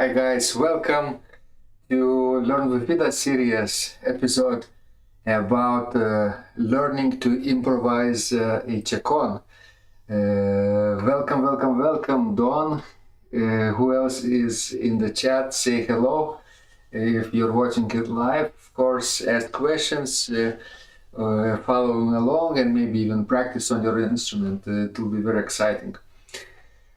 Hi guys, welcome to Learn with Vidas series episode about learning to improvise a Chaconne. Welcome, Don. Who else is in the chat? Say hello. If you're watching it live, of course, ask questions, following along, and maybe even practice on your instrument. It will be very exciting.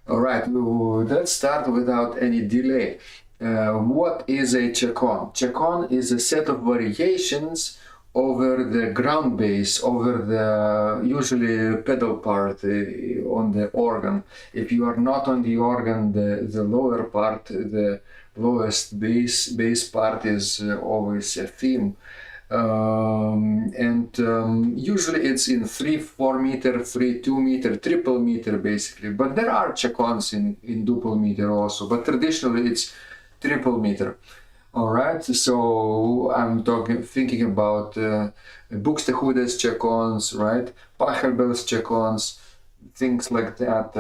All right, let's start without any delay. What is a chaconne? Chaconne is a set of variations over the ground bass, over the usually pedal part on the organ. If you are not on the organ, the lower part, the lowest bass part is always a theme. Usually it's in 3-4 meter, 3-2 meter, triple meter basically, but there are chaconnes in duple meter also, but traditionally it's triple meter. All right, so I'm thinking about Buxtehude's chaconnes, right, Pachelbel's chaconnes, things like that.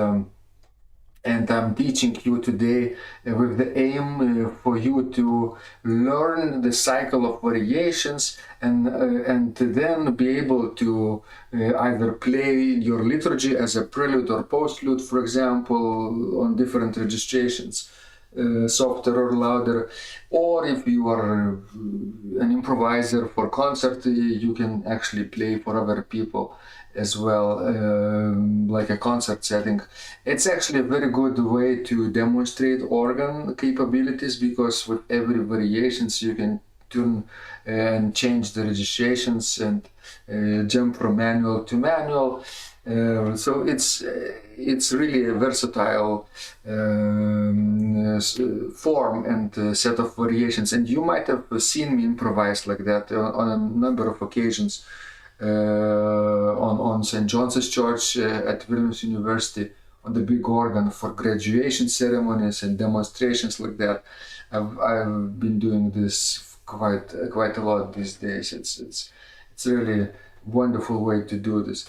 And I'm teaching you today with the aim for you to learn the cycle of variations and to then be able to either play your liturgy as a prelude or postlude, for example, on different registrations, softer or louder, or if you are an improviser for concert, you can actually play for other people as well, like a concert setting. It's actually a very good way to demonstrate organ capabilities, because with every variations you can tune and change the registrations and jump from manual to manual. So it's really a versatile form and set of variations, and you might have seen me improvise like that on a number of occasions. On St. John's Church at Vilnius University, on the big organ for graduation ceremonies and demonstrations like that. I've been doing this quite a lot these days. It's really a wonderful way to do this.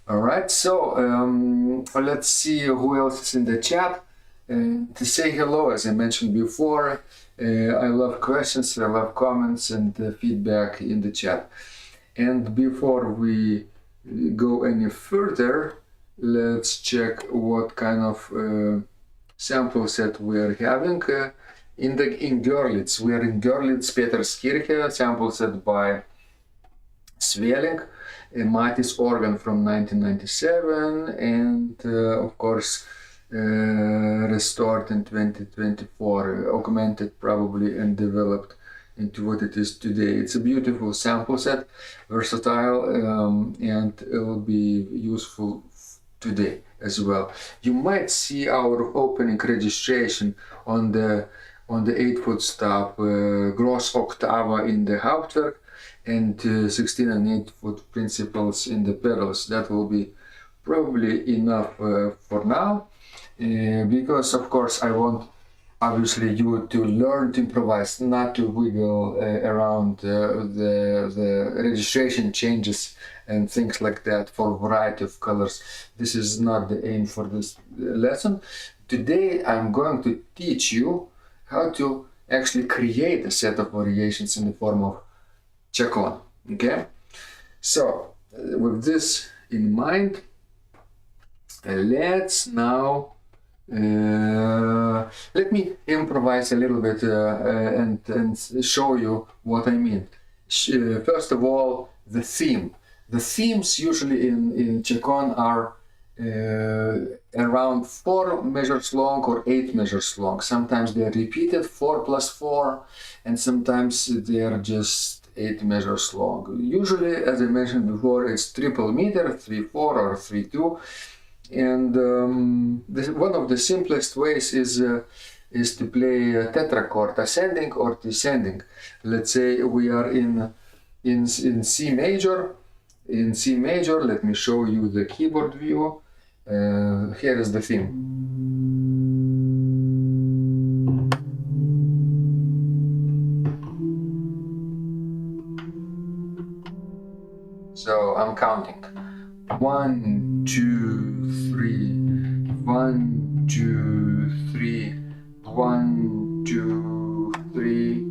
All right, so let's see who else is in the chat. To say hello, as I mentioned before, I love questions, I love comments and feedback in the chat. And before we go any further, let's check what kind of sample set we are having. In Görlitz, we are in Görlitz, Peterskirche, sample set by Svelling, a Matis organ from 1997, and of course restored in 2024, augmented probably and developed into what it is today. It's a beautiful sample set, versatile, and it will be useful today as well. You might see our opening registration on the 8-foot stop, gross octava in the Hauptwerk, and 16 and 8-foot principals in the pedals. That will be probably enough for now, because of course I want obviously you to learn to improvise, not to wiggle around the registration changes and things like that for a variety of colors. This is not the aim for this lesson. Today I'm going to teach you how to actually create a set of variations in the form of chaconne. Okay, so with this in mind, let's now let me improvise a little bit and show you what I mean. First of all, the theme. The themes usually in chaconne are around 4 measures long or 8 measures long. Sometimes they are repeated 4 plus 4, and sometimes they are just 8 measures long. Usually, as I mentioned before, it's triple meter, 3-4 or 3-2. And one of the simplest ways is to play a tetrachord, ascending or descending. Let's say we are in C major. In C major, let me show you the keyboard view. Here is the theme. So I'm counting. 1, 2, 3, 1, 2, 3, 1, 2, 3,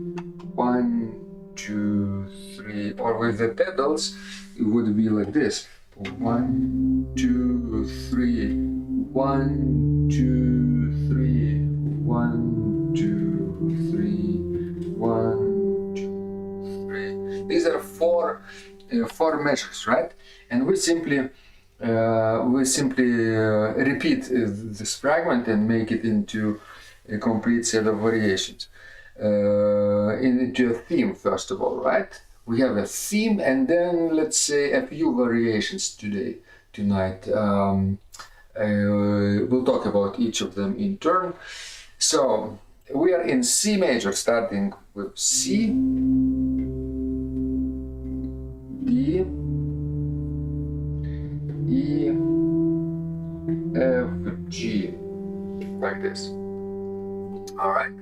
1, 2, 3. Or with the pedals, it would be like this. 1, 2, 3, 1, 2, 3, 1, 2, 3, 1, 2, 3. These are four measures, right? And we simply repeat this fragment and make it into a complete set of variations. Into a theme, first of all, right? We have a theme, and then let's say a few variations tonight. We'll talk about each of them in turn. So we are in C major, starting with C, D, E, F, G, like this. All right.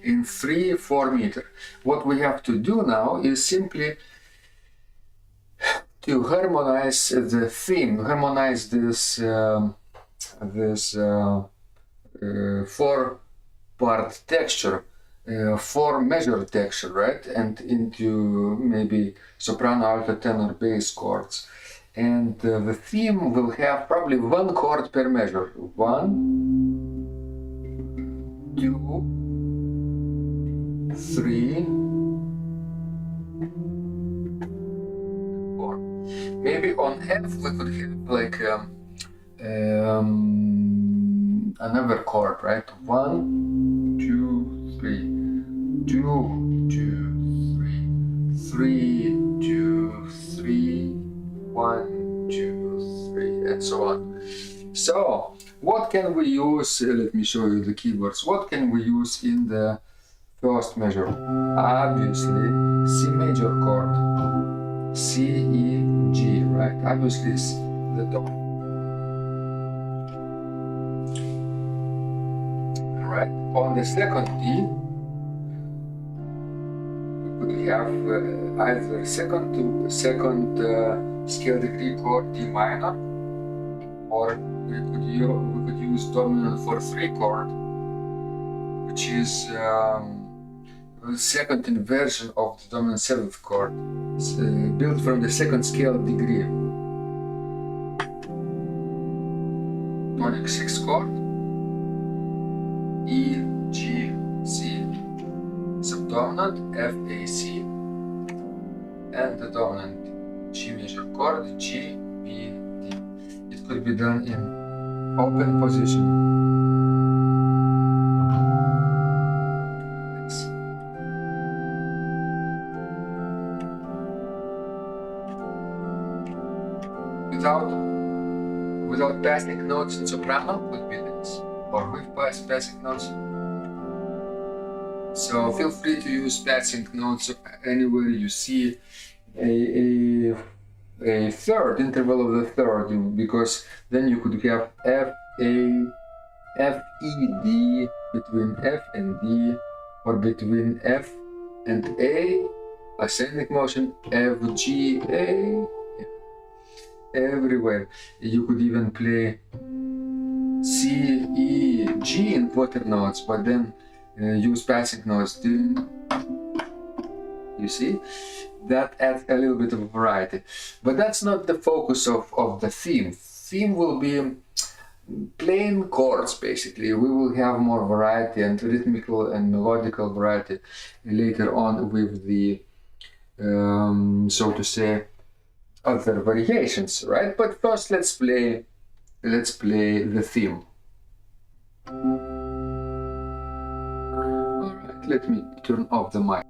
In 3/4 meter. What we have to do now is simply to harmonize the theme, harmonize this four-part texture, four-measure texture, right? And into maybe soprano, alto, tenor, bass chords. And the theme will have probably one chord per measure. 1, 2, 3, 4. Maybe on F we could have like another chord, right? 1, 2, 3, 2, 2, 3, 3, 2, 3, 1, 2, 3, and so on. So, what can we use? Let me show you the keywords. What can we use in the first measure? Obviously, C major chord, C, E, G, right? Obviously, it's the top. Right. On the second D, we could have either second scale degree chord D minor, or we could use dominant for 3 chord, which is the second inversion of the dominant 7th chord, built from the second scale degree. Tonic 6 chord, E, G, C, subdominant F, A, C, and the dominant G major chord, G, B, D. It could be done in open position. Without passing notes in soprano, would be this, or with passing notes. So feel free to use passing notes anywhere you see a third interval of the third, because then you could have F, A, F, E, D between F and D, or between F and A, ascending motion, F, G, A. Everywhere. You could even play C, E, G in quarter notes, but then use passing notes. You see? That adds a little bit of variety. But that's not the focus of the theme. Theme will be plain chords, basically. We will have more variety and rhythmical and melodical variety later on with the, so to say, other variations, right? But first let's play the theme. All right, let me turn off the mic.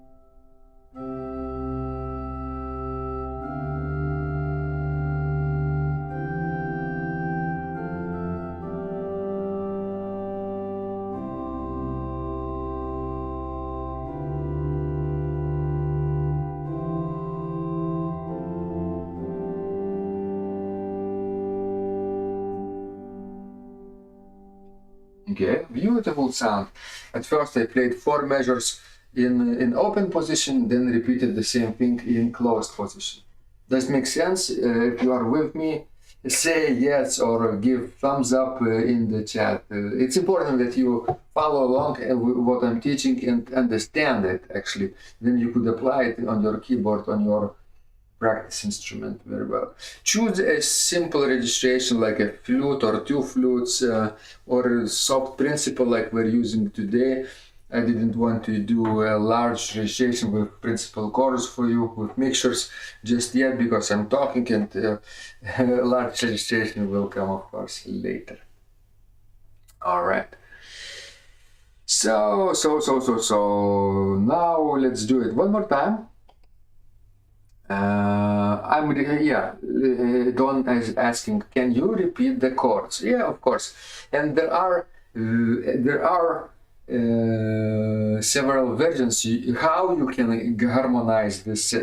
Okay, beautiful sound. At first I played 4 measures in open position, then repeated the same thing in closed position. Does it make sense? If you are with me, say yes or give thumbs up in the chat. It's important that you follow along with what I'm teaching and understand it actually. Then you could apply it on your keyboard, on your practice instrument very well. Choose a simple registration like a flute or two flutes or a soft principle like we're using today. I didn't want to do a large registration with principal chords for you with mixtures just yet because I'm talking, and large registration will come of course later. All right. So now let's do it one more time. Don is asking, can you repeat the chords? Yeah, of course. And there are several versions how you can harmonize this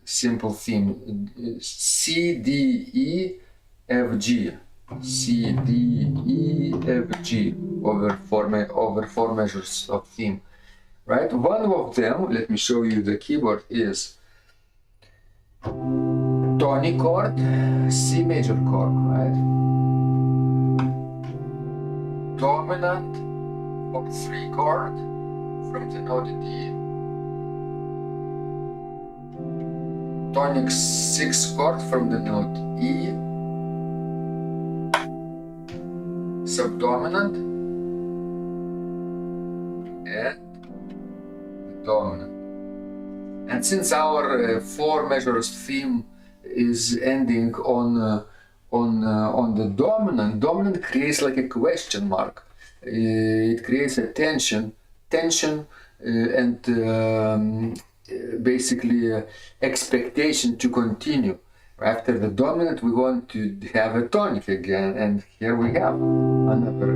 simple theme: C, D, E, F, G, C, D, E, F, G over four measures of theme, right? One of them, let me show you the keyboard, is tonic chord, C major chord, right? Dominant of 3 chord from the note D. Tonic 6 chord from the note E. Subdominant and dominant. And since our 4 measures theme is ending on the dominant creates like a question mark. It creates a tension, and basically expectation to continue. After the dominant, we want to have a tonic again, and here we have another.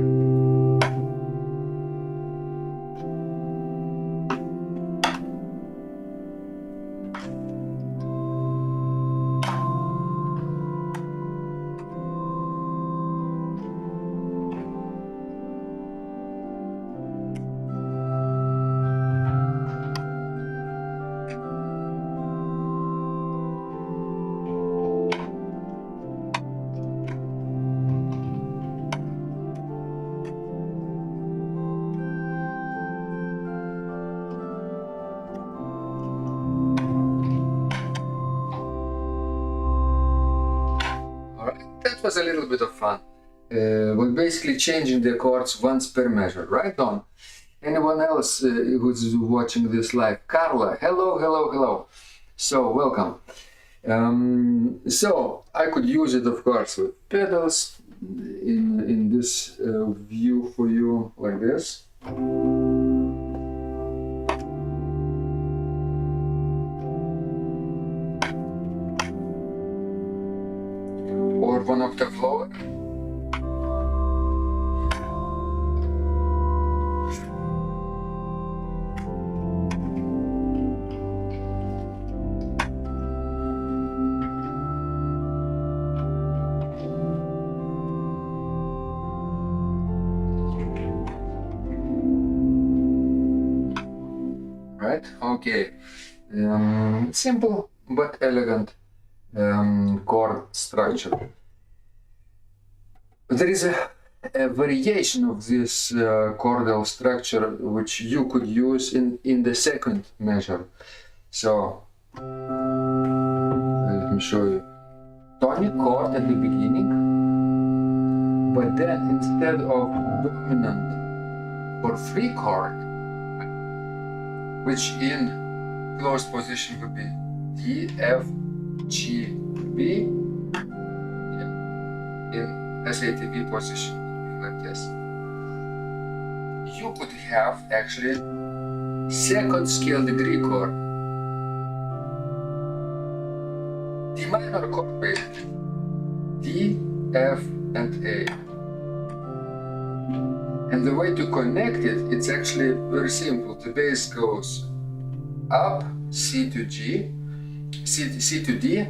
That was a little bit of fun. We're basically changing the chords once per measure, right on. Anyone else who's watching this live? Carla, hello. So, welcome. So, I could use it, of course, with pedals in this view for you, like this. Or 1 octave lower. Right? Okay. Simple but elegant chord structure. There is a variation of this chordal structure which you could use in the second measure. So let me show you. Tonic chord at the beginning, but then instead of dominant for 3 chord, which in closed position would be D, F, G, B, in SATB position, like this. You could have actually second scale degree chord, D minor chord basically, D, F, and A. And the way to connect it, it's actually very simple. The bass goes up, C to G, C to D,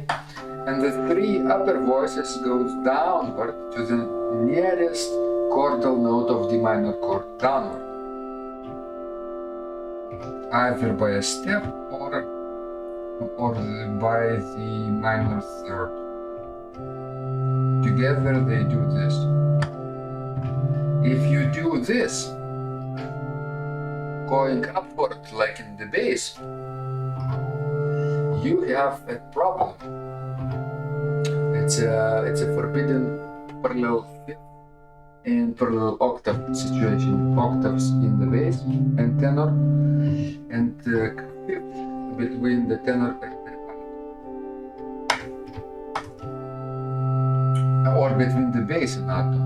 and the 3 upper voices goes downward to the nearest chordal note of D minor chord, downward, either by a step or by the minor third. together they do this. If you do this, going upward like in the bass, you have a problem. It's a forbidden parallel fifth and parallel octave situation. Octaves in the bass and tenor, and fifth between the tenor and the alto, or between the bass and alto.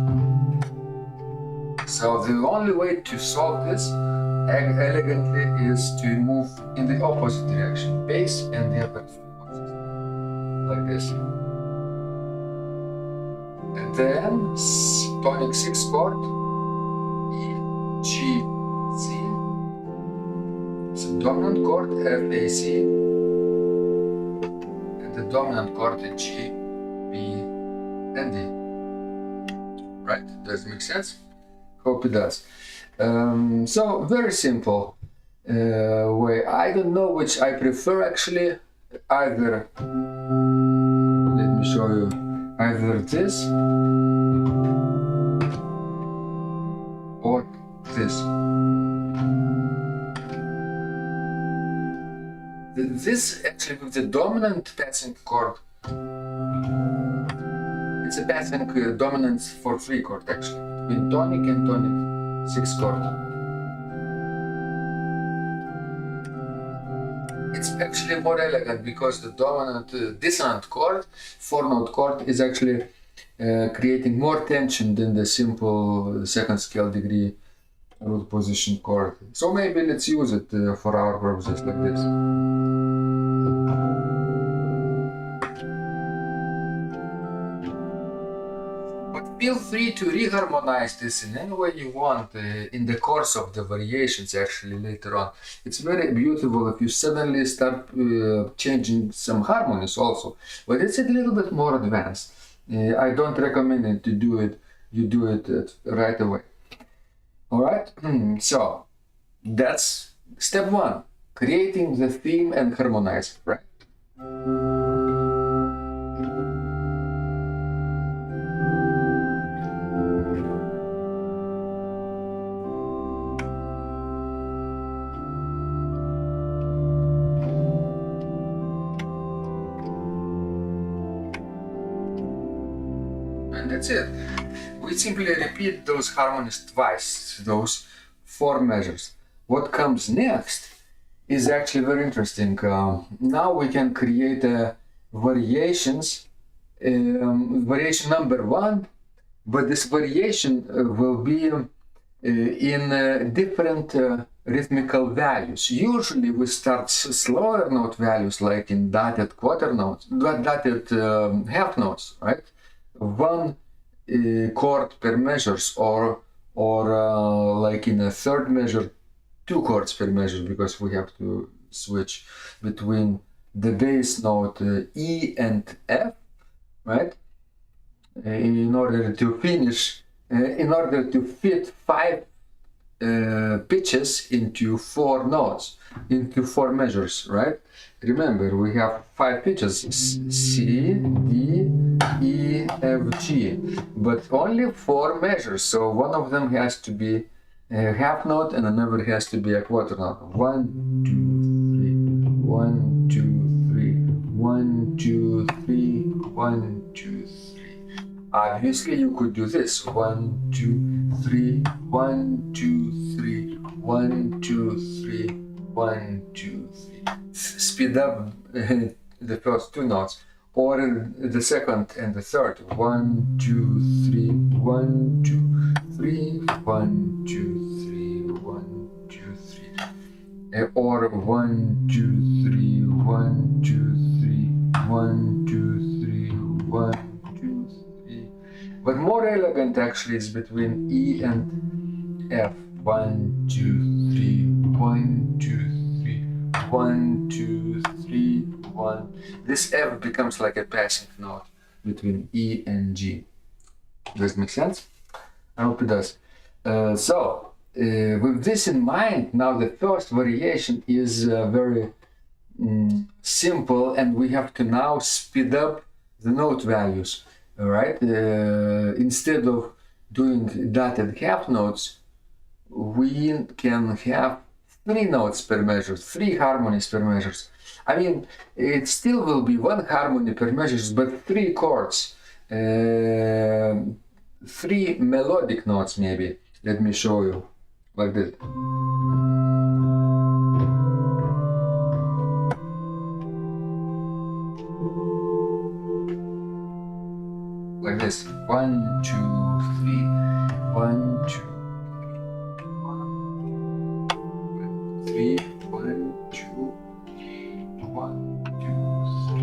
So the only way to solve this elegantly is to move in the opposite direction, bass and the upper voices, like this. And then tonic 6 chord, E, G, C. So dominant chord F, A, C, and the dominant chord G, B, and D. Right? Does it make sense? Hope it does. So very simple way. I don't know which I prefer actually. Either, let me show you, either this or this. This actually with the dominant passing chord, it's a passing dominance for 3 chord actually, between tonic and tonic 6 chord. It's actually more elegant because the dominant dissonant chord, 4-note chord, is actually creating more tension than the simple second scale degree root position chord. So maybe let's use it for our purposes like this. Feel free to reharmonize this in any way you want in the course of the variations actually later on. It's very beautiful if you suddenly start changing some harmonies also, but it's a little bit more advanced. I don't recommend it to do it, you do it right away. Alright, so that's step 1, creating the theme and harmonizing, right? And that's it. We simply repeat those harmonies twice, those 4 measures. What comes next is actually very interesting. Now we can create variations, variation number 1, but this variation will be in different rhythmical values. Usually we start slower note values like in dotted quarter notes, dotted half notes, right? 1 chord per measures, or like in a third measure 2 chords per measure, because we have to switch between the bass note E and F, right? In order to finish, in order to fit 5 pitches into 4 notes, into 4 measures, right? Remember, we have 5 pitches: C, D, E, F, G, but only 4 measures. So one of them has to be a half note and another has to be a quarter note. 1, 2, 3, 1, 2, 3, 1, 2, 3, 1, 2, 3. Obviously, you could do this: 1, 2, 3, 1, 2, 3, 1, 2, 3, 1, 2, 3. Speed up the first 2 notes, or the second and the third. 1, 2, 3, 1, 2, 3, 1, 2, 3, 1, 2, 3. Or 1, 2, 3, 1, 2, 3, 1, 2, 3, 1, 2, 3. But more elegant actually is between E and F. 1, 2, 3, 1, 2, 3. 1, 2, 3, 1. This F becomes like a passing note between E and G. Does it make sense? I hope it does. With this in mind, now the first variation is very simple, and we have to now speed up the note values. all right? Instead of doing dotted half notes, we can have 3 notes per measure, 3 harmonies per measures. I mean, it still will be 1 harmony per measures, but 3 chords, 3 melodic notes maybe. Let me show you, like this. Like this. 1, 2, 3, 1, 2, 3, 1, 2, 1, 2, 3.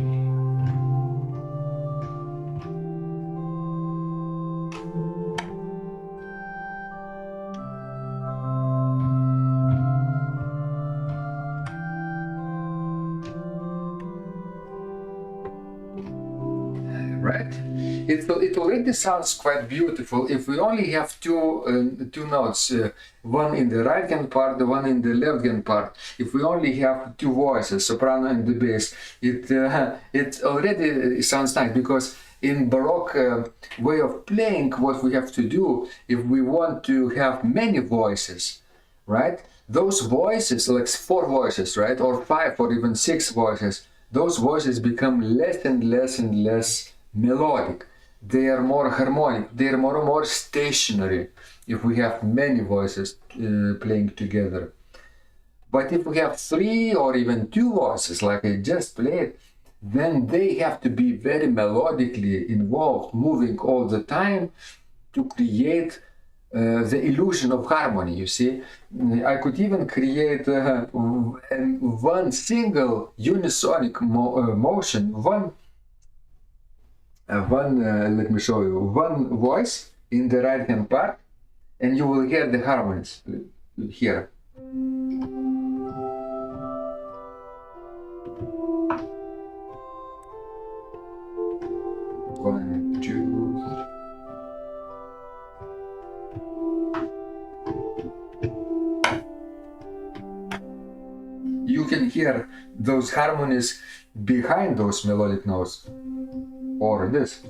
Right? It already sounds quite beautiful if we only have two notes, one in the right hand part, the one in the left hand part. If we only have 2 voices, soprano and the bass, it already sounds nice, because in Baroque way of playing, what we have to do if we want to have many voices, right? Those voices, like 4 voices, right, or 5 or even 6 voices, those voices become less and less and less melodic. They are more harmonic. They are more and more stationary if we have many voices playing together. But if we have 3 or even 2 voices, like I just played, then they have to be very melodically involved, moving all the time to create the illusion of harmony, you see. I could even create one single unisonic motion, let me show you, one voice in the right hand part, and you will hear the harmonies here. One, two, you can hear those harmonies behind those melodic notes, or this.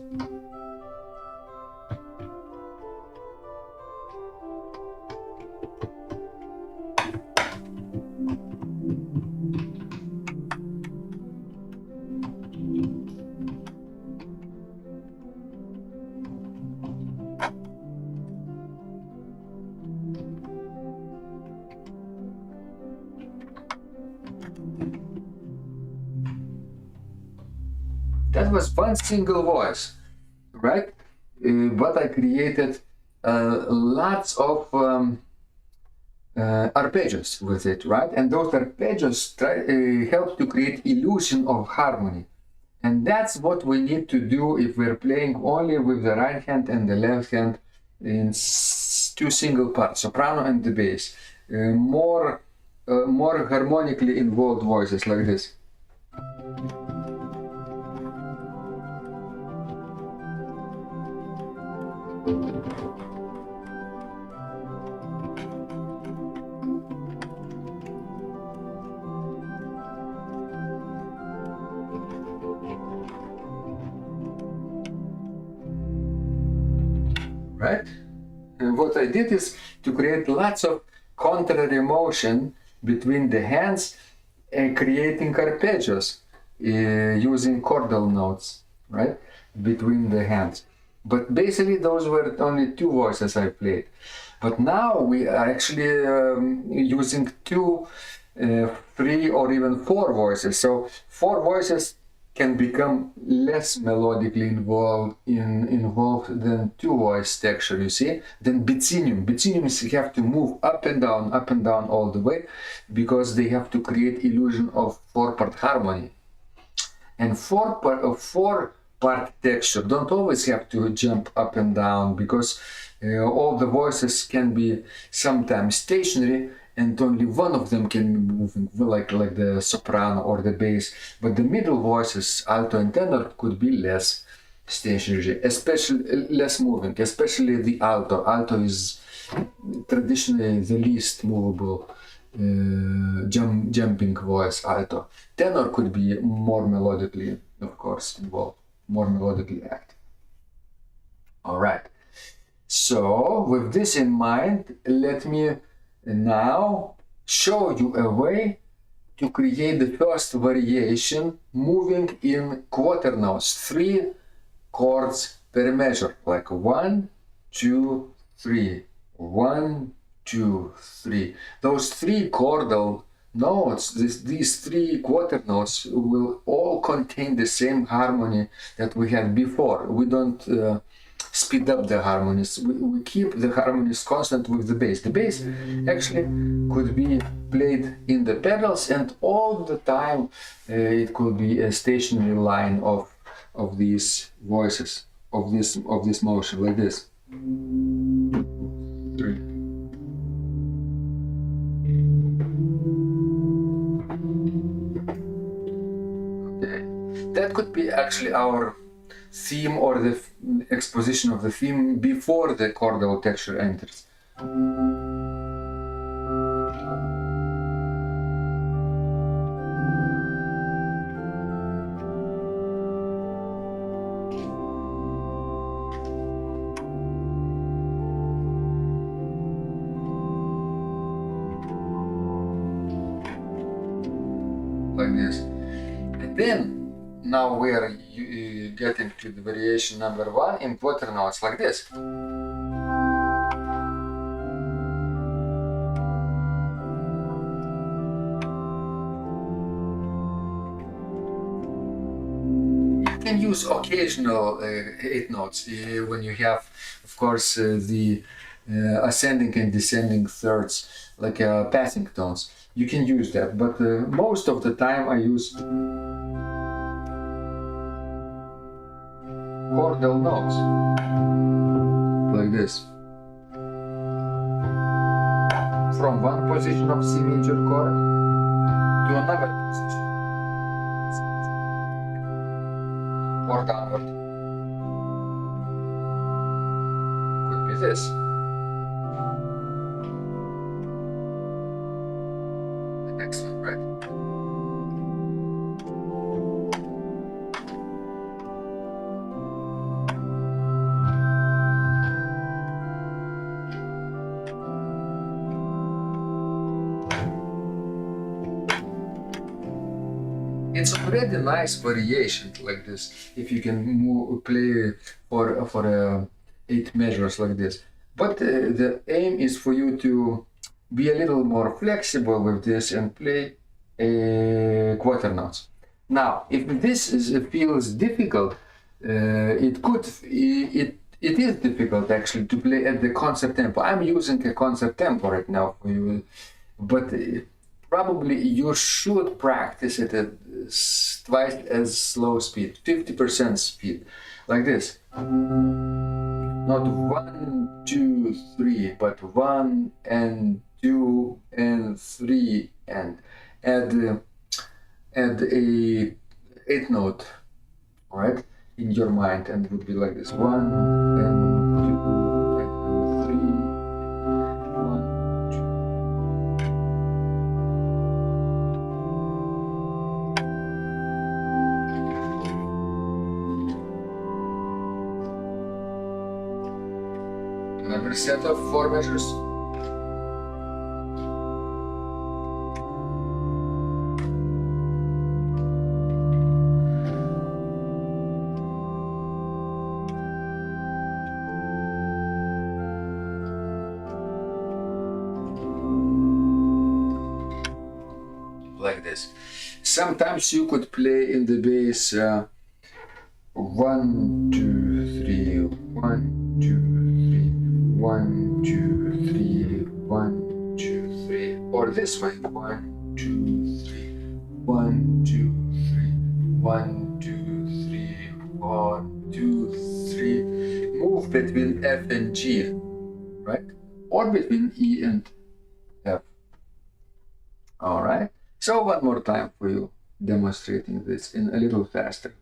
That was one single voice, right? But I created lots of arpeggios with it, right? And those arpeggios help to create illusion of harmony. And that's what we need to do if we're playing only with the right hand and the left hand in 2 single parts, soprano and the bass. More harmonically involved voices like this. Right? And what I did is to create lots of contrary motion between the hands and creating arpeggios using chordal notes, right? Between the hands. But basically those were only 2 voices I played. But now we are actually using 2, 3 or even 4 voices. So 4 voices can become less melodically involved than 2 voice texture, you see. Then bitsiniums have to move up and down all the way, because they have to create illusion of 4-part harmony. And 4-part texture don't always have to jump up and down, because all the voices can be sometimes stationary and only one of them can be moving, like the soprano or the bass. But the middle voices, alto and tenor, could be less stationary, especially less moving, especially the alto. Alto is traditionally the least movable jumping voice, alto. Tenor could be more melodically, of course, involved, more melodically active. All right. So with this in mind, let me now show you a way to create the first variation moving in quarter notes, 3 chords per measure, like 1, 2, 3, 1, 2, 3. Those 3 chordal notes, these 3 quarter notes will all contain the same harmony that we had before. We don't speed up the harmonies. We keep the harmonies constant with the bass. The bass actually could be played in the pedals, and all the time it could be a stationary line of these voices, of this motion, like this. 3. Okay, that could be actually our theme, or the exposition of the theme before the chordal texture enters. Like this. And then now we are getting to the variation number 1 in quarter notes, like this. You can use occasional 8 notes when you have, of course, the ascending and descending thirds, like passing tones. You can use that, but most of the time I use chordal notes, like this. From one position of C major chord to another position, or downward. Could be this. The next one, right? It's already a nice variation like this, if you can play for 8 measures like this. But the aim is for you to be a little more flexible with this and play quarter notes. Now, if this feels difficult, it is difficult actually to play at the concert tempo. I'm using a concert tempo right now for you, but probably you should practice it at twice as slow speed, 50% speed, like this. Not 1, 2, 3, but 1 and 2 and 3, and add a 8 note, all right, in your mind, and it would be like this: 1 and 2 and 3, 1, 2. Another set of 4 measures. Like this. Sometimes you could play in the bass 1, 2, 3, 1, 2, 3, 1, 2, 3, 1, 2, 3, or this way: 1, 2, 3, 1, 2, 3, 1, 2, 3, 1, 2, 3. Move between F and G, right? Or between E and F. All right. So one more time for you, demonstrating this in a little faster.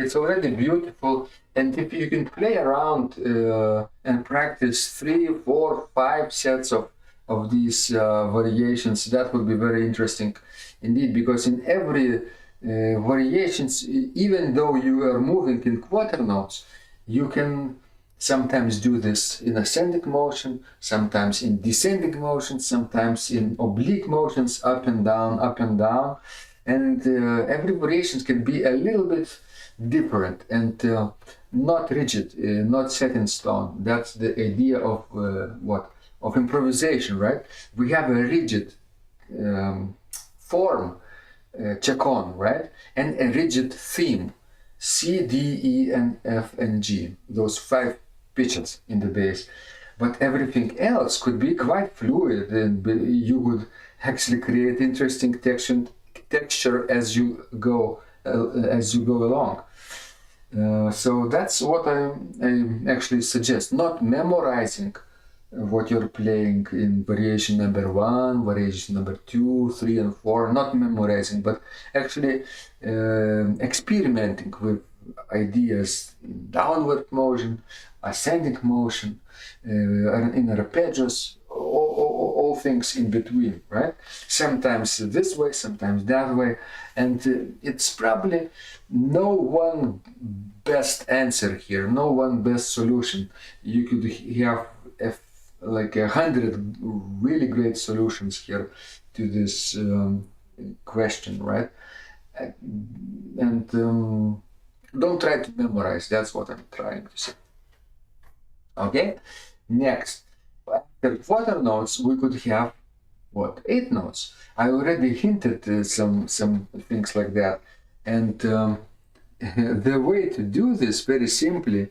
it's already beautiful. And if you can play around and practice 3, 4, 5 sets of these variations, that would be very interesting indeed, because in every variations, even though you are moving in quarter notes, you can sometimes do this in ascending motion, sometimes in descending motion, sometimes in oblique motions, up and down, and every variation can be a little bit different and not rigid, not set in stone. That's the idea of of improvisation, right? We have a rigid form, Chaconne, right? And a rigid theme, C, D, E, and F, and G, those 5 pitches in the bass. But everything else could be quite fluid, and you would actually create interesting texture as you go along. So that's what I actually suggest, not memorizing what you're playing in variation number 1, variation number 2, 3, and 4, not memorizing, but actually experimenting with ideas in downward motion, ascending motion, in arpeggios, all things in between, right? Sometimes this way, sometimes that way, and it's probably no one best answer here, no one best solution. You could have like 100 really great solutions here to this question, right? And don't try to memorize, that's what I'm trying to say. Okay, next, after quarter notes we could have 8 notes. I already hinted some things like that, and the way to do this very simply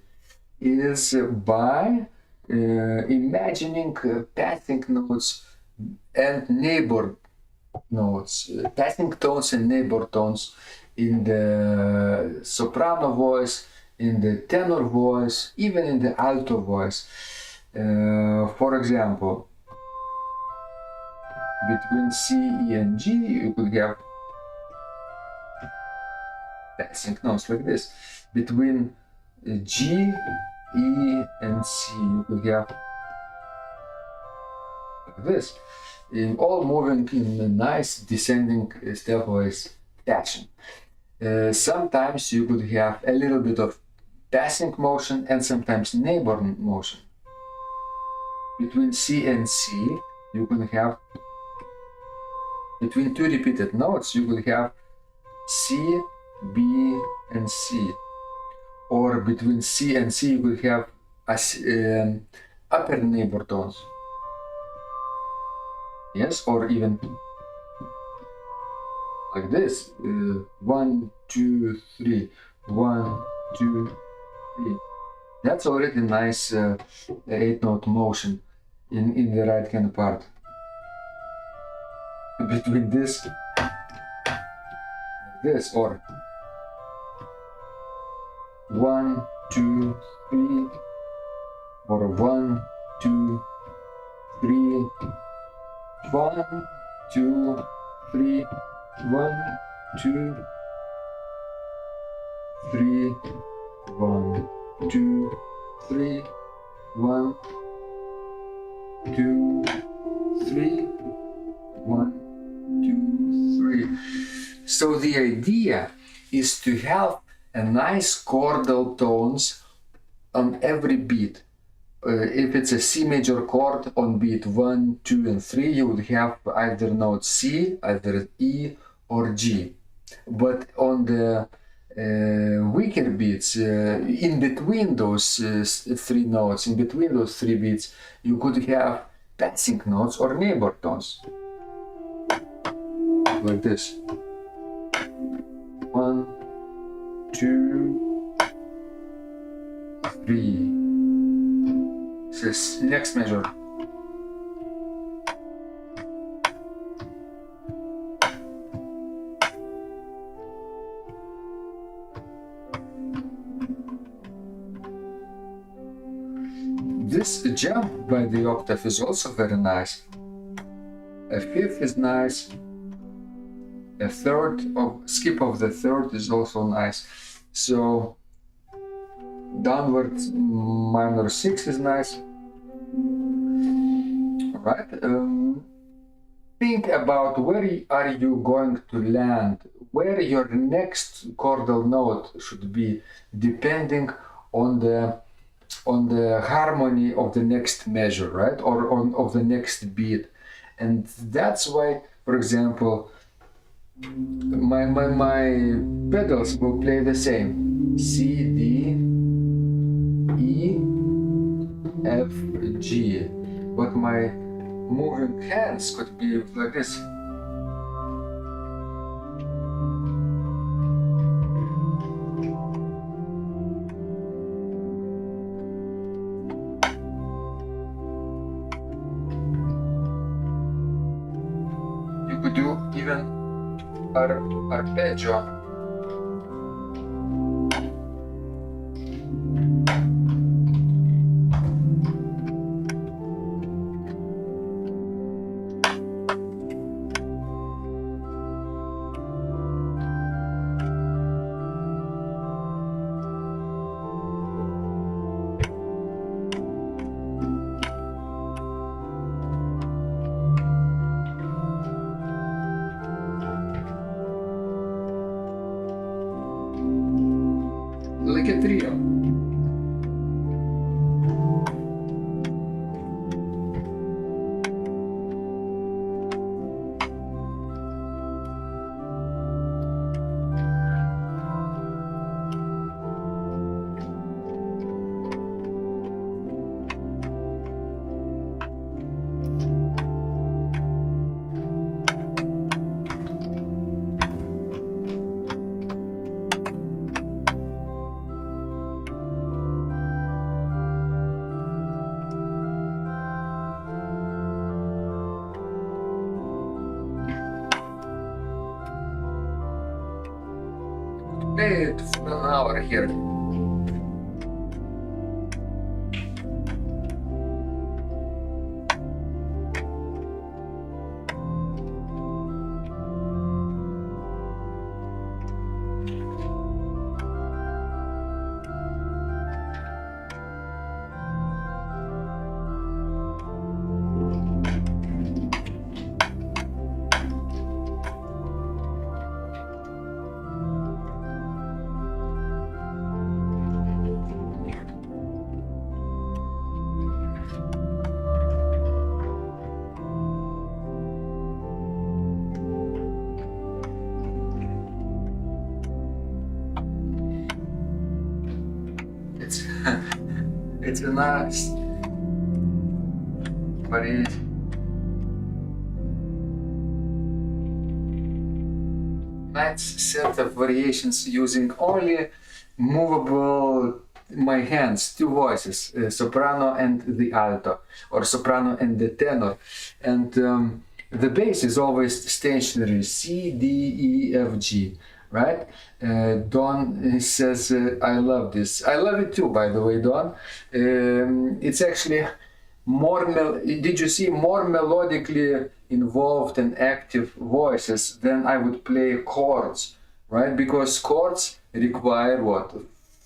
is by imagining passing notes and neighbor notes, passing tones and neighbor tones in the soprano voice, in the tenor voice, even in the alto voice. For example, between C, E, and G, you could have passing notes like this. Between G, E, and C, you could have like this. All moving in a nice descending stepwise fashion. Sometimes you could have a little bit of passing motion and sometimes neighbor motion. Between C and C, you could have, between 2 repeated notes, you could have C, B, and C. Or between C and C, you could have upper neighbor tones. Yes, or even like this. 1, 2, 3. 1, 2, 3. That's already nice 8-note motion in the right hand part. Between this, or 1, 2, 3, or 1, 2, 3, 1, 2, 3, 1, 2, 3, 1, 2, 3, 1, 2, 3, 1, 2, 3. So the idea is to have a nice chordal tones on every beat. If it's a C major chord on beat 1, 2, and 3, you would have either note C, either E, or G. But on the weaker beats, in between those 3 notes, in between those 3 beats, you could have passing notes or neighbor tones. Like this. 1, 2, 3. This next measure. This jump by the octave is also very nice. A fifth is nice. A third skip of the third is also nice. So downward minor 6 is nice. Alright. Think about where are you going to land, where your next chordal note should be, depending on the harmony of the next measure, right? Or of the next beat. And that's why, for example, my pedals will play the same: C, D, E, F, G. But my moving hands could be like this. You could do even arpeggio. Like a trio. Play it for an hour here. It's a nice variation. Nice set of variations using only movable my hands, two voices, soprano and the alto, or soprano and the tenor, and the bass is always stationary: C, D, E, F, G. Right? Don says, I love this. I love it too, by the way, Don. It's actually more, did you see, more melodically involved and active voices than I would play chords, right? Because chords require what?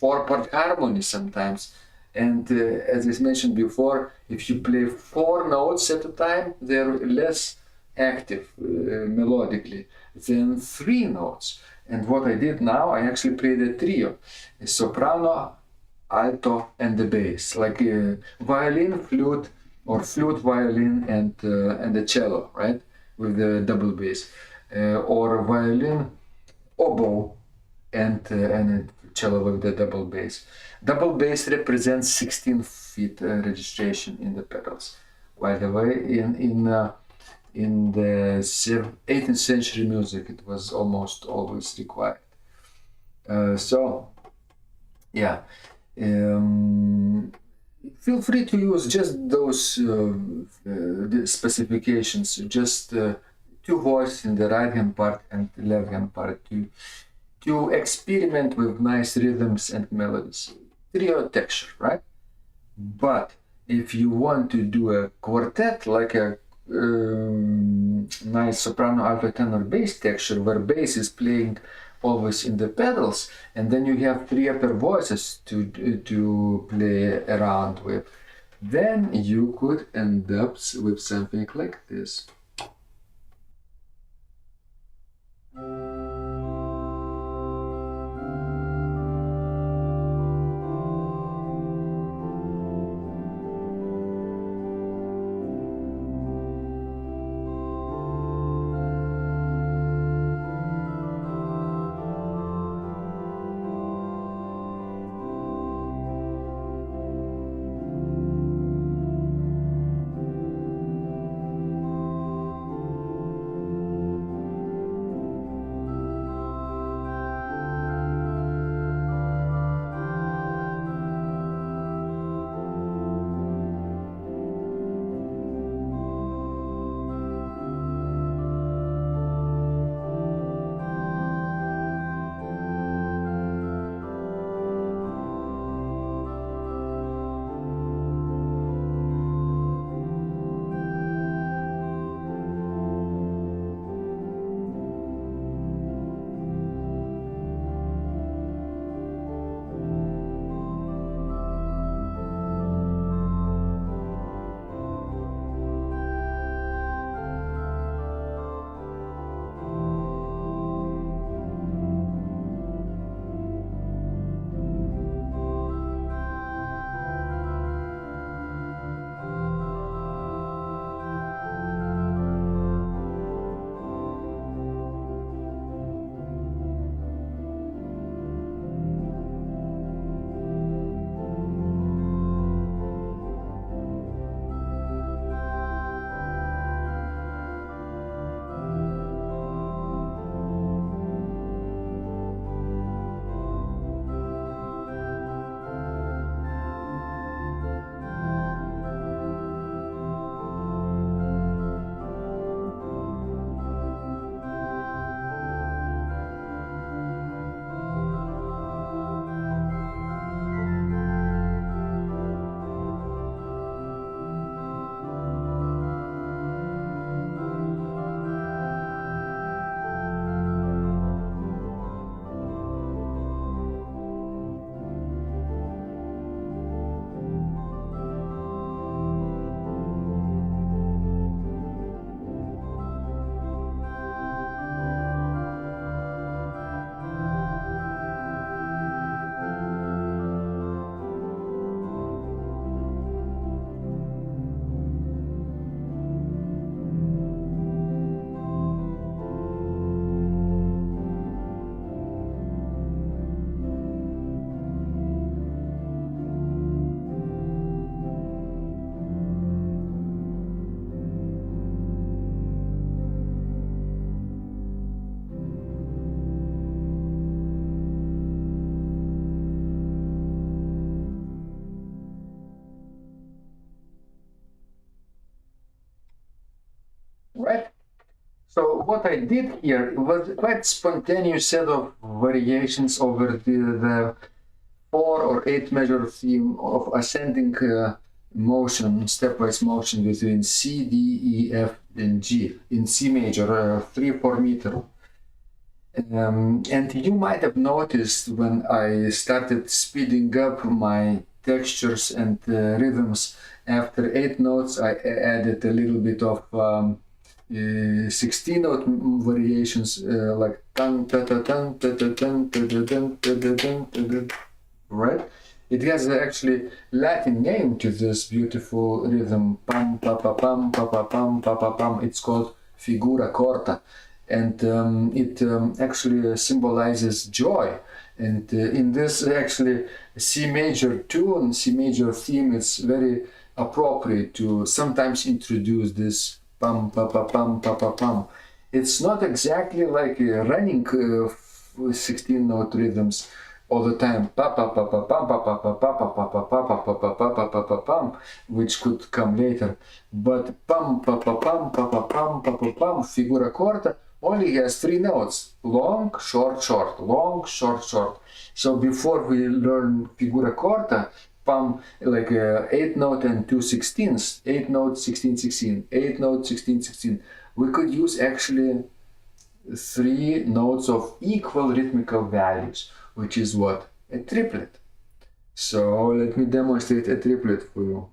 4-part harmony sometimes. And as I mentioned before, if you play 4 notes at a time, they're less active melodically than 3 notes. And what I did now, I actually played a trio: a soprano, alto, and the bass, like a violin, flute, or flute, violin, and the cello, right, with the double bass, or violin, oboe, and cello with the double bass. Double bass represents 16-feet registration in the pedals. By the way, in the 18th century music, it was almost always required. So, yeah, feel free to use just those the specifications, just 2 voices in the right hand part and the left hand part to experiment with nice rhythms and melodies. Trio texture, right? But if you want to do a quartet, like a nice soprano, alto, tenor, bass texture, where bass is playing always in the pedals, and then you have three upper voices to play around with. Then you could end up with something like this. Right? So what I did here was quite spontaneous set of variations over the 4 or 8 measure theme of ascending motion, stepwise motion between C, D, E, F, and G in C major, 3/4 meter. And you might have noticed when I started speeding up my textures and rhythms, after 8 notes, I added a little bit of 16-note variations like tan ta ta tan ta ta tan ta ta tan ta ta tan ta ta, right? It has actually Latin name to this beautiful rhythm, pam pa pa pam pa pa pam pa pa pam. It's called figura corta, and it actually symbolizes joy. And in this actually C major tune, C major theme, it's very appropriate to sometimes introduce this pam pa pa pam pa pa pam. It's not exactly like running 16-note rhythms all the time, pa pa pa pa pa pa pa pa pa pa pa pa pa pa pa pa pa pa pam, which could come later. But pam pa pa pam pa pa pam pa pa pam, figura corta, only has 3 notes: long, short, short, long, short, short. So before we learn figura corta, pam, like 8 note and 2 16ths, 8 note 16 16, 8 note 16 16, we could use actually 3 notes of equal rhythmical values, which is what? A triplet. So let me demonstrate a triplet for you.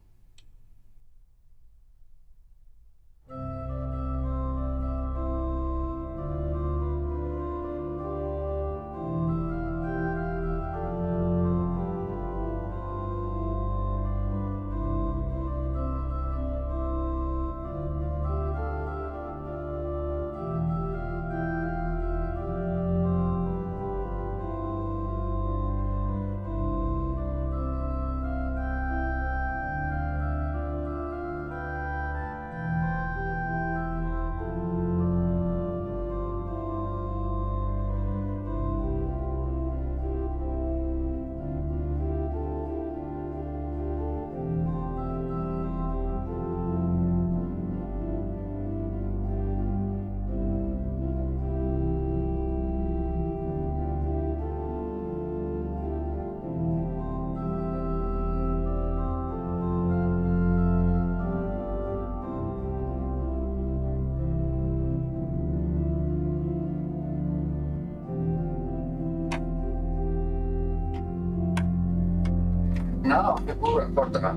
Now, figura quarta.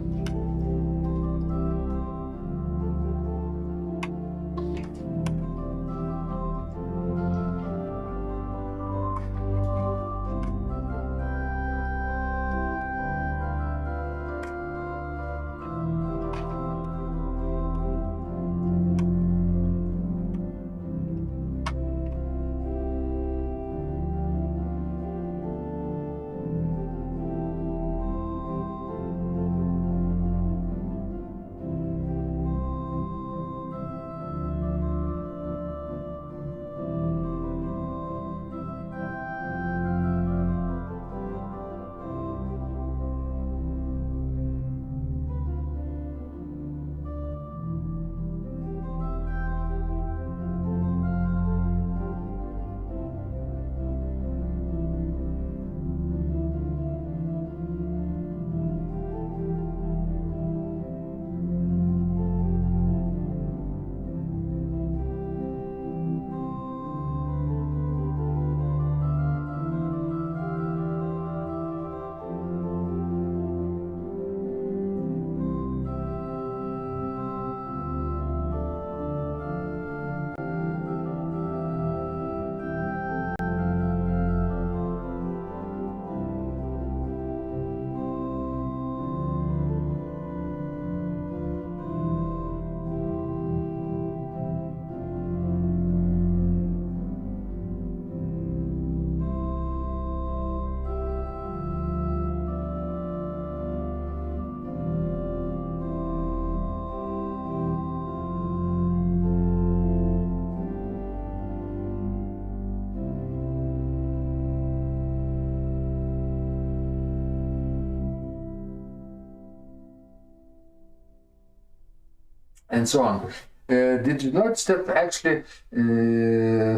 And so on. Did you notice that actually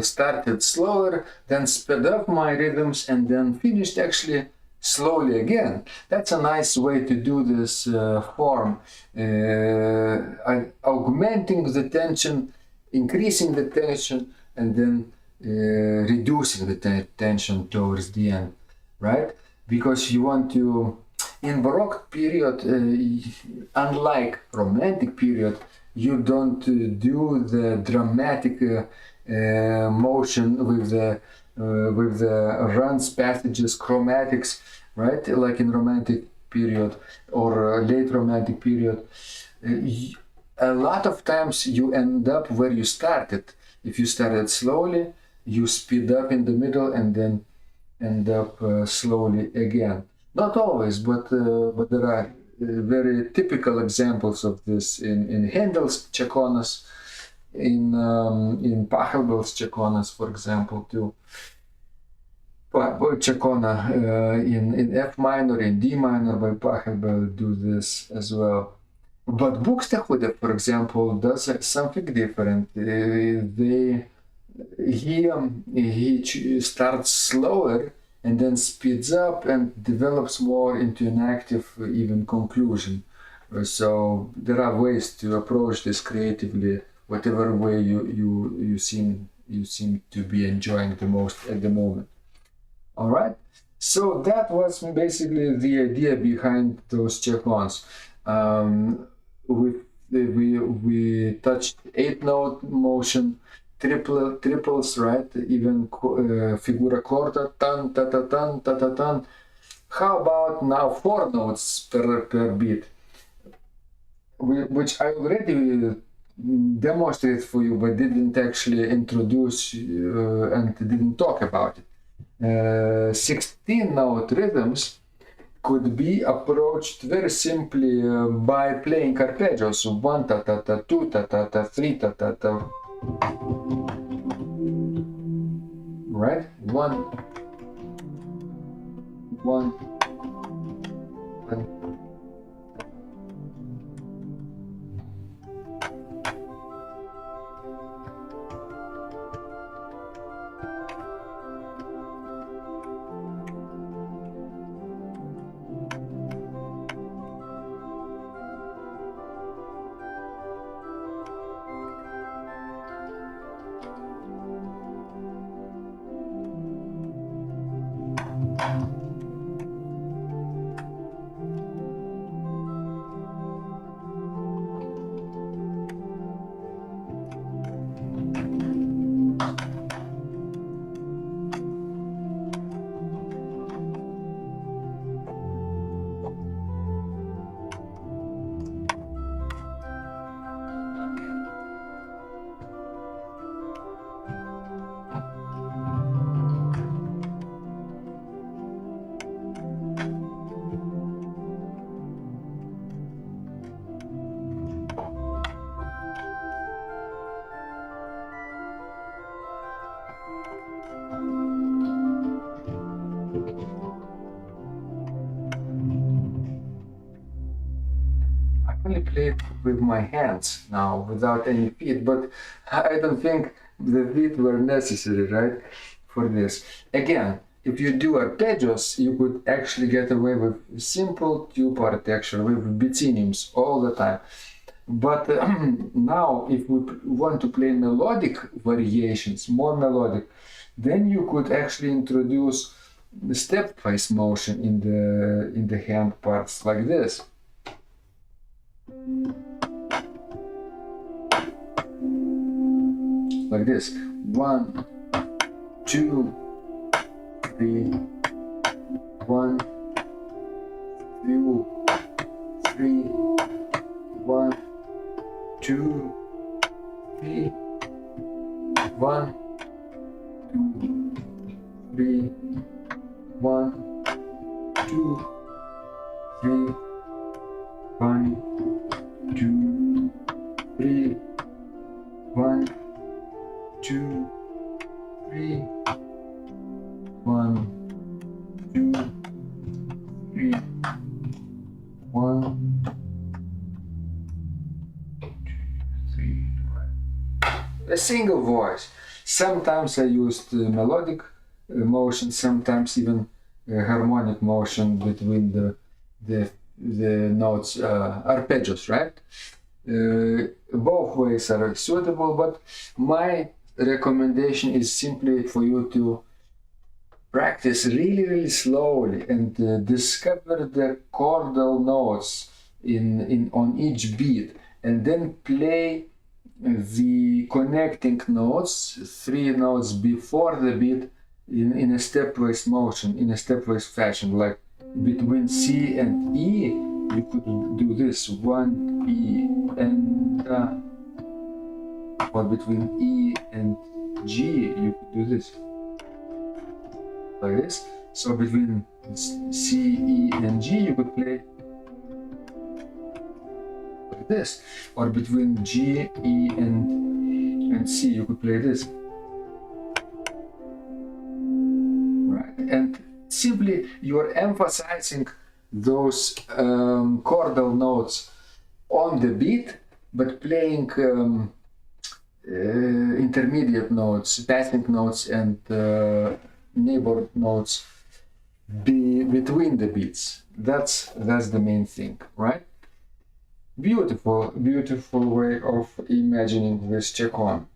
started slower, then sped up my rhythms, and then finished actually slowly again? That's a nice way to do this form, augmenting the tension, increasing the tension, and then reducing the tension towards the end, right? Because you want to, in Baroque period, unlike Romantic period, you don't do the dramatic motion with the runs, passages, chromatics, right? Like in Romantic period or late Romantic period. A lot of times you end up where you started. If you started slowly, you speed up in the middle and then end up slowly again. Not always, but there are very typical examples of this in Handel's Chaconnes, in Pachelbel's Chaconnes, for example, too. Chaconne in F minor, in D minor by Pachelbel do this as well. But Buxtehude, for example, does something different. He starts slower and then speeds up and develops more into an active, even conclusion. So there are ways to approach this creatively, whatever way you seem you seem to be enjoying the most at the moment. All right, so that was basically the idea behind those chaconnes. We touched 8-note motion, triples, right? Even figura corta, tan ta ta tan ta ta tan. How about now 4 notes per beat, which I already demonstrated for you, but didn't actually introduce and didn't talk about it. 16-note rhythms could be approached very simply by playing arpeggios. 1 ta ta ta, 2 ta ta ta, 3 ta ta ta. Right? 1, 1, 1. Only play it with my hands now without any feet, but I don't think the feet were necessary, right, for this. Again, if you do arpeggios, you could actually get away with simple tube architecture with bitiniums all the time. But now, if we want to play melodic variations, more melodic, then you could actually introduce the stepwise motion in the hand parts like this. Like this. 1, 2, 3, 1, 2, 3, 1, 2, 3, 1, 2, 3, 1, 2, 3, 1, 2, 3, 1, 2, 3, 1, 2, 3, 1, 2, 3. A single voice. Sometimes I used melodic motion, sometimes even harmonic motion between the notes, arpeggios, right? Both ways are suitable, but my recommendation is simply for you to practice really slowly and discover the chordal notes on each beat, and then play the connecting notes, 3 notes before the beat, in a stepwise motion, in a stepwise fashion, like between C and E. You could do this 1 E and or between E and G you could do this like this. So between C, E and G you could play like this, or between G, E and C you could play this, right? And simply you are emphasizing those chordal notes on the beat, but playing intermediate notes, passing notes, and neighbor notes between the beats. That's the main thing, right? Beautiful way of imagining this chaconne.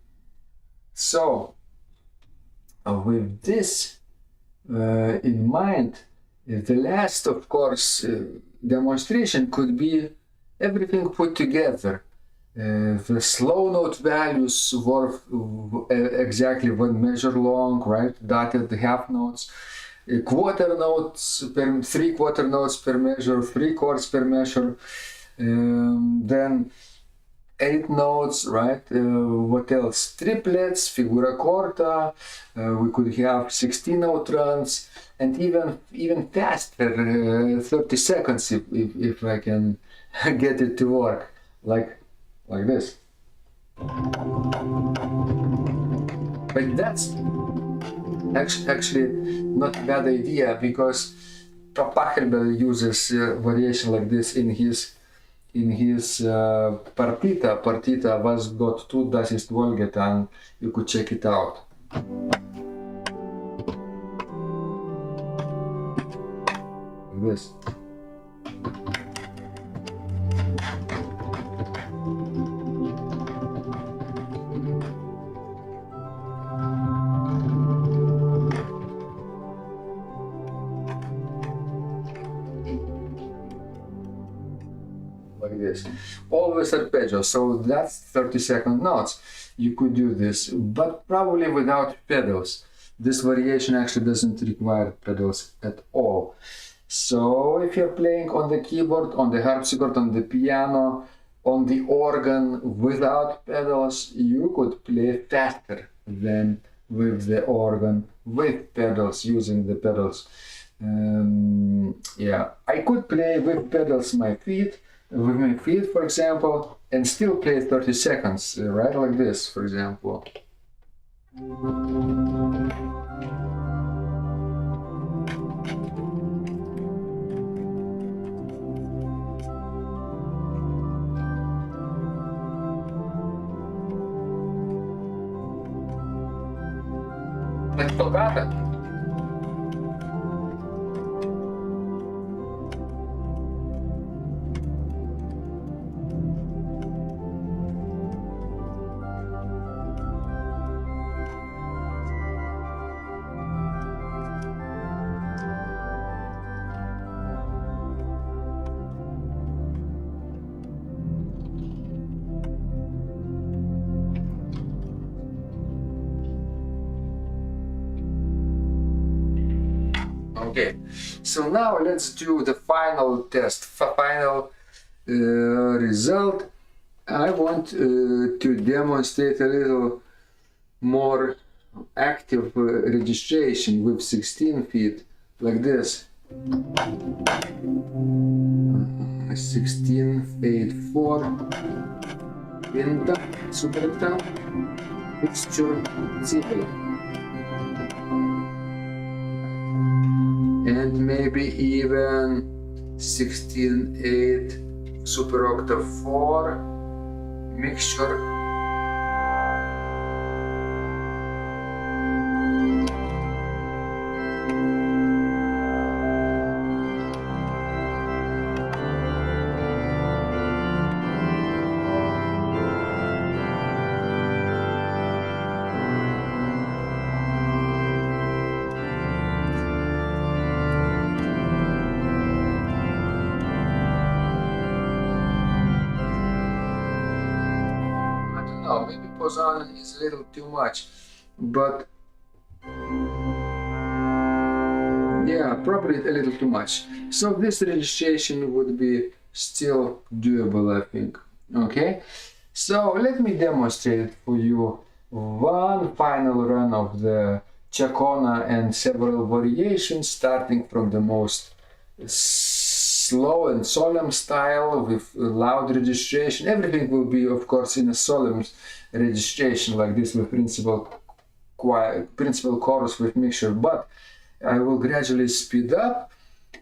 So with this in mind, the last, of course, demonstration could be everything put together. The slow note values were exactly 1 measure long, right? Dotted half notes, quarter notes, 3/4 notes per measure, 3 chords per measure, then 8 notes, right? What else? Triplets, figura corta. We could have 16 note runs, and even faster, 30 seconds if I can get it to work, like this. But that's actually not a bad idea, because Pachelbel uses variation like this in his partita was got 2 Das ist Wohlgetan. You could check it out. This. Like this, always arpeggio, so that's 30-second notes. You could do this, but probably without pedals. This variation actually doesn't require pedals at all. So if you're playing on the keyboard, on the harpsichord, on the piano, on the organ without pedals, you could play faster than with the organ with pedals, using the pedals. Yeah, I could play with pedals with my feet, for example, and still play 30 seconds, right? Like this, for example. Like toccata. Okay, so now let's do the final test, final result. I want to demonstrate a little more active registration with 16 feet, like this. 16, 8, 4, quinta, superta, mixture, simple. And maybe even 16/8 super octave 4 mixture. Maybe Posaune is a little too much, but yeah, probably a little too much. So this registration would be still doable, I think. Okay, so let me demonstrate for you one final run of the Chaconne and several variations, starting from the most slow and solemn style with loud registration. Everything will be, of course, in a solemn registration like this, with principal chorus with mixture, but I will gradually speed up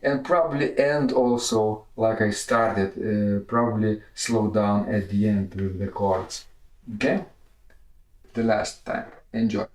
and probably end also like I started, probably slow down at the end with the chords. Okay, the last time. Enjoy.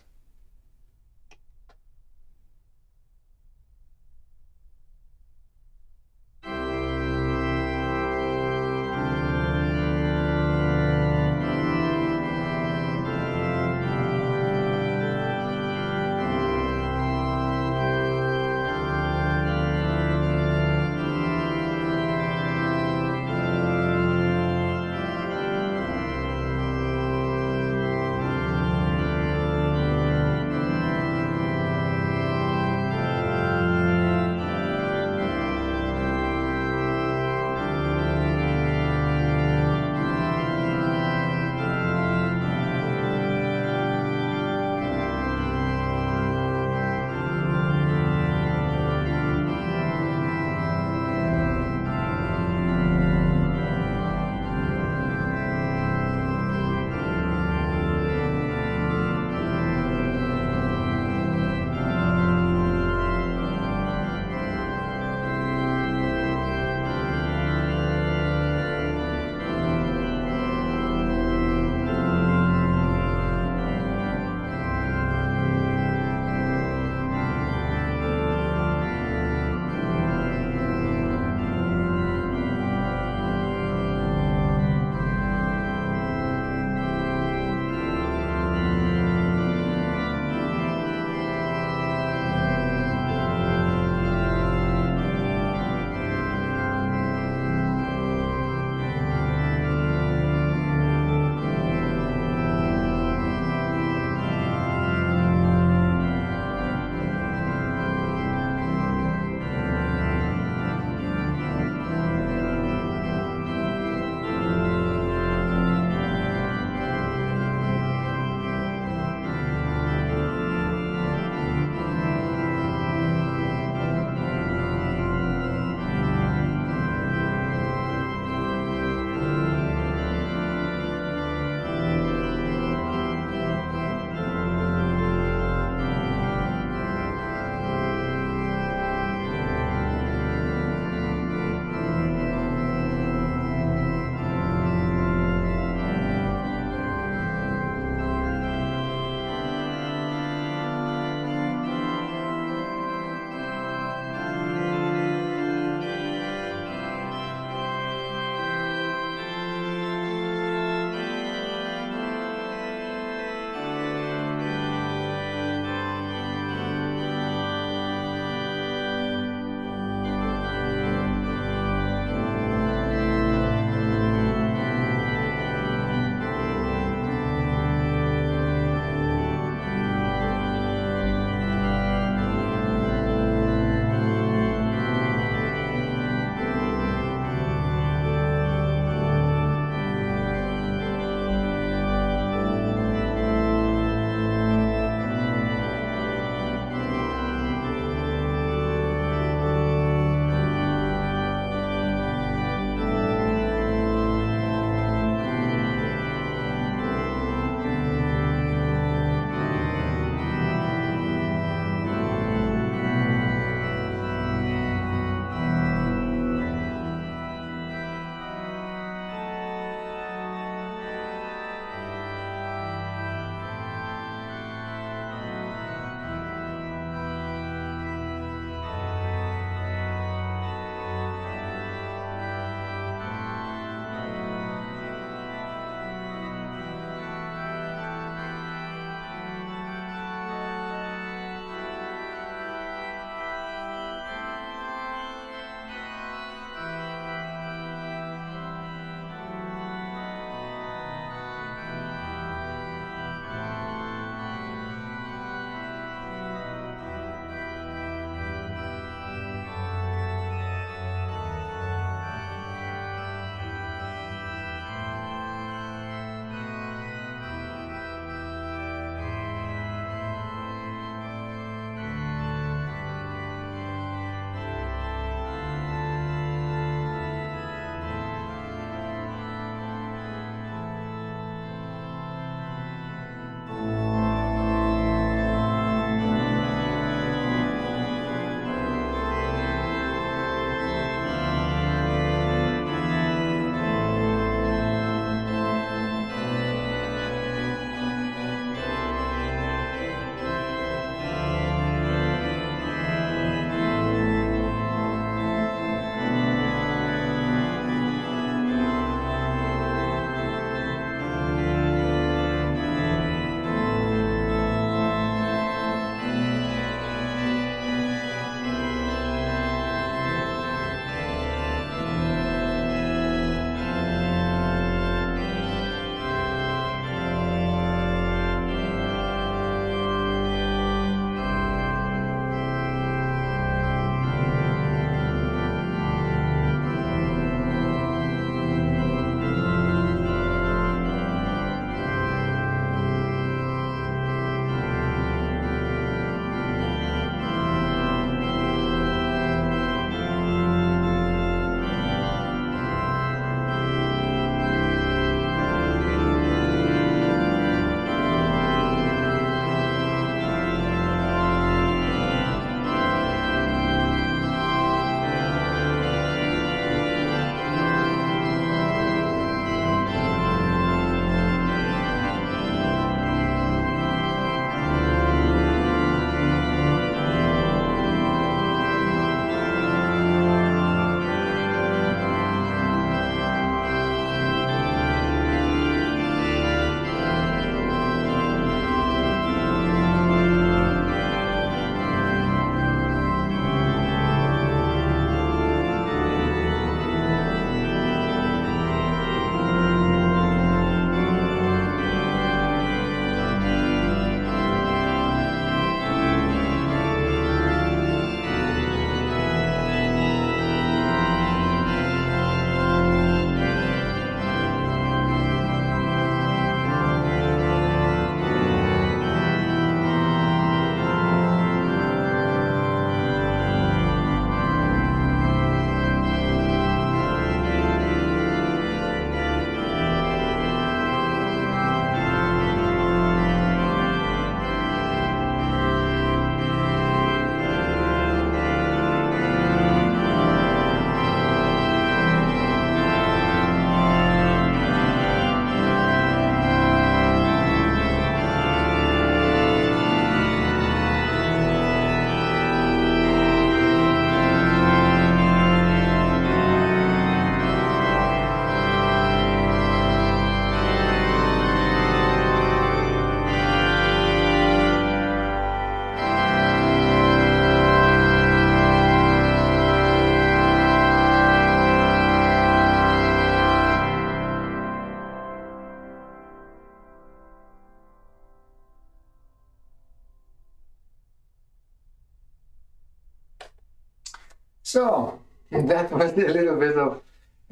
So that was a little bit of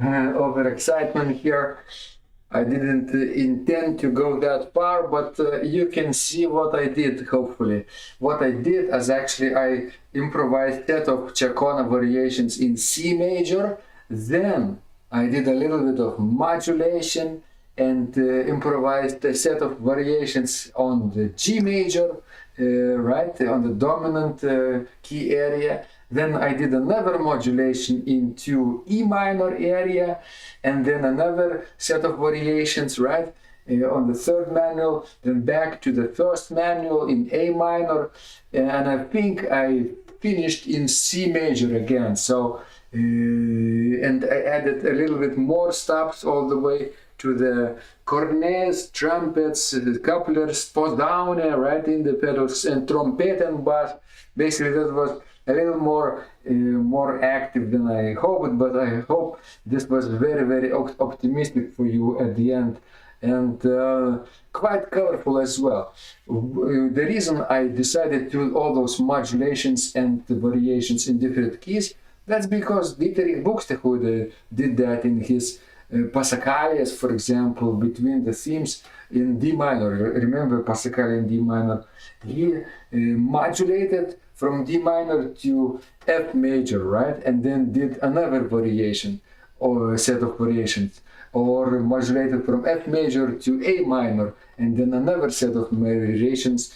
overexcitement here. I didn't intend to go that far, but you can see what I did, hopefully. What I did is actually I improvised a set of Chaconne variations in C major, then I did a little bit of modulation and improvised a set of variations on the G major, right, on the dominant key area. Then I did another modulation into E minor area, and then another set of variations, right, on the third manual, then back to the first manual in A minor, and I think I finished in C major again. So, and I added a little bit more stops all the way to the cornets, trumpets, couplers, posaune, right, in the pedals, and trumpet and bass. Basically, that was a little more active than I hoped, but I hope this was very optimistic for you at the end, and quite colorful as well. The reason I decided to do all those modulations and variations in different keys, that's because Dieterich Buxtehude did that in his Passacalias, for example, between the themes in D minor. Remember Passacaglia in D minor? He modulated from D minor to F major, right? And then did another variation or set of variations, or modulated from F major to A minor, and then another set of variations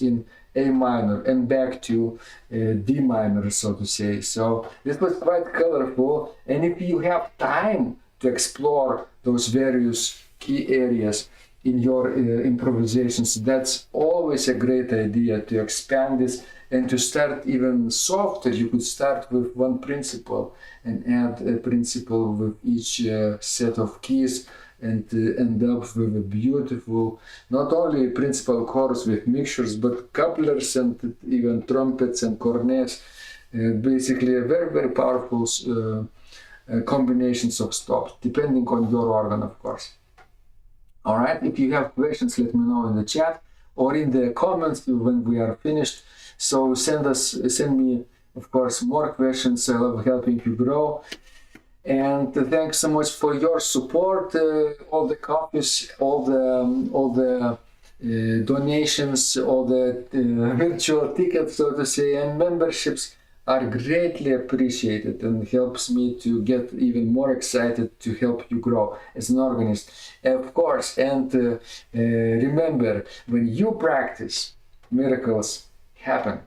in A minor and back to D minor, so to say. So this was quite colorful, and if you have time to explore those various key areas in your improvisations, that's always a great idea to expand this and to start even softer. You could start with one principle and add a principle with each set of keys, and end up with a beautiful, not only principal chorus with mixtures, but couplers and even trumpets and cornets. Basically a very powerful combinations of stops, depending on your organ, of course. All right, if you have questions, let me know in the chat or in the comments when we are finished. So send me, of course, more questions. I love helping you grow. And thanks so much for your support, all the copies, all the donations, all the virtual tickets, so to say, and memberships are greatly appreciated and helps me to get even more excited to help you grow as an organist, of course. And remember, when you practice, miracles happen.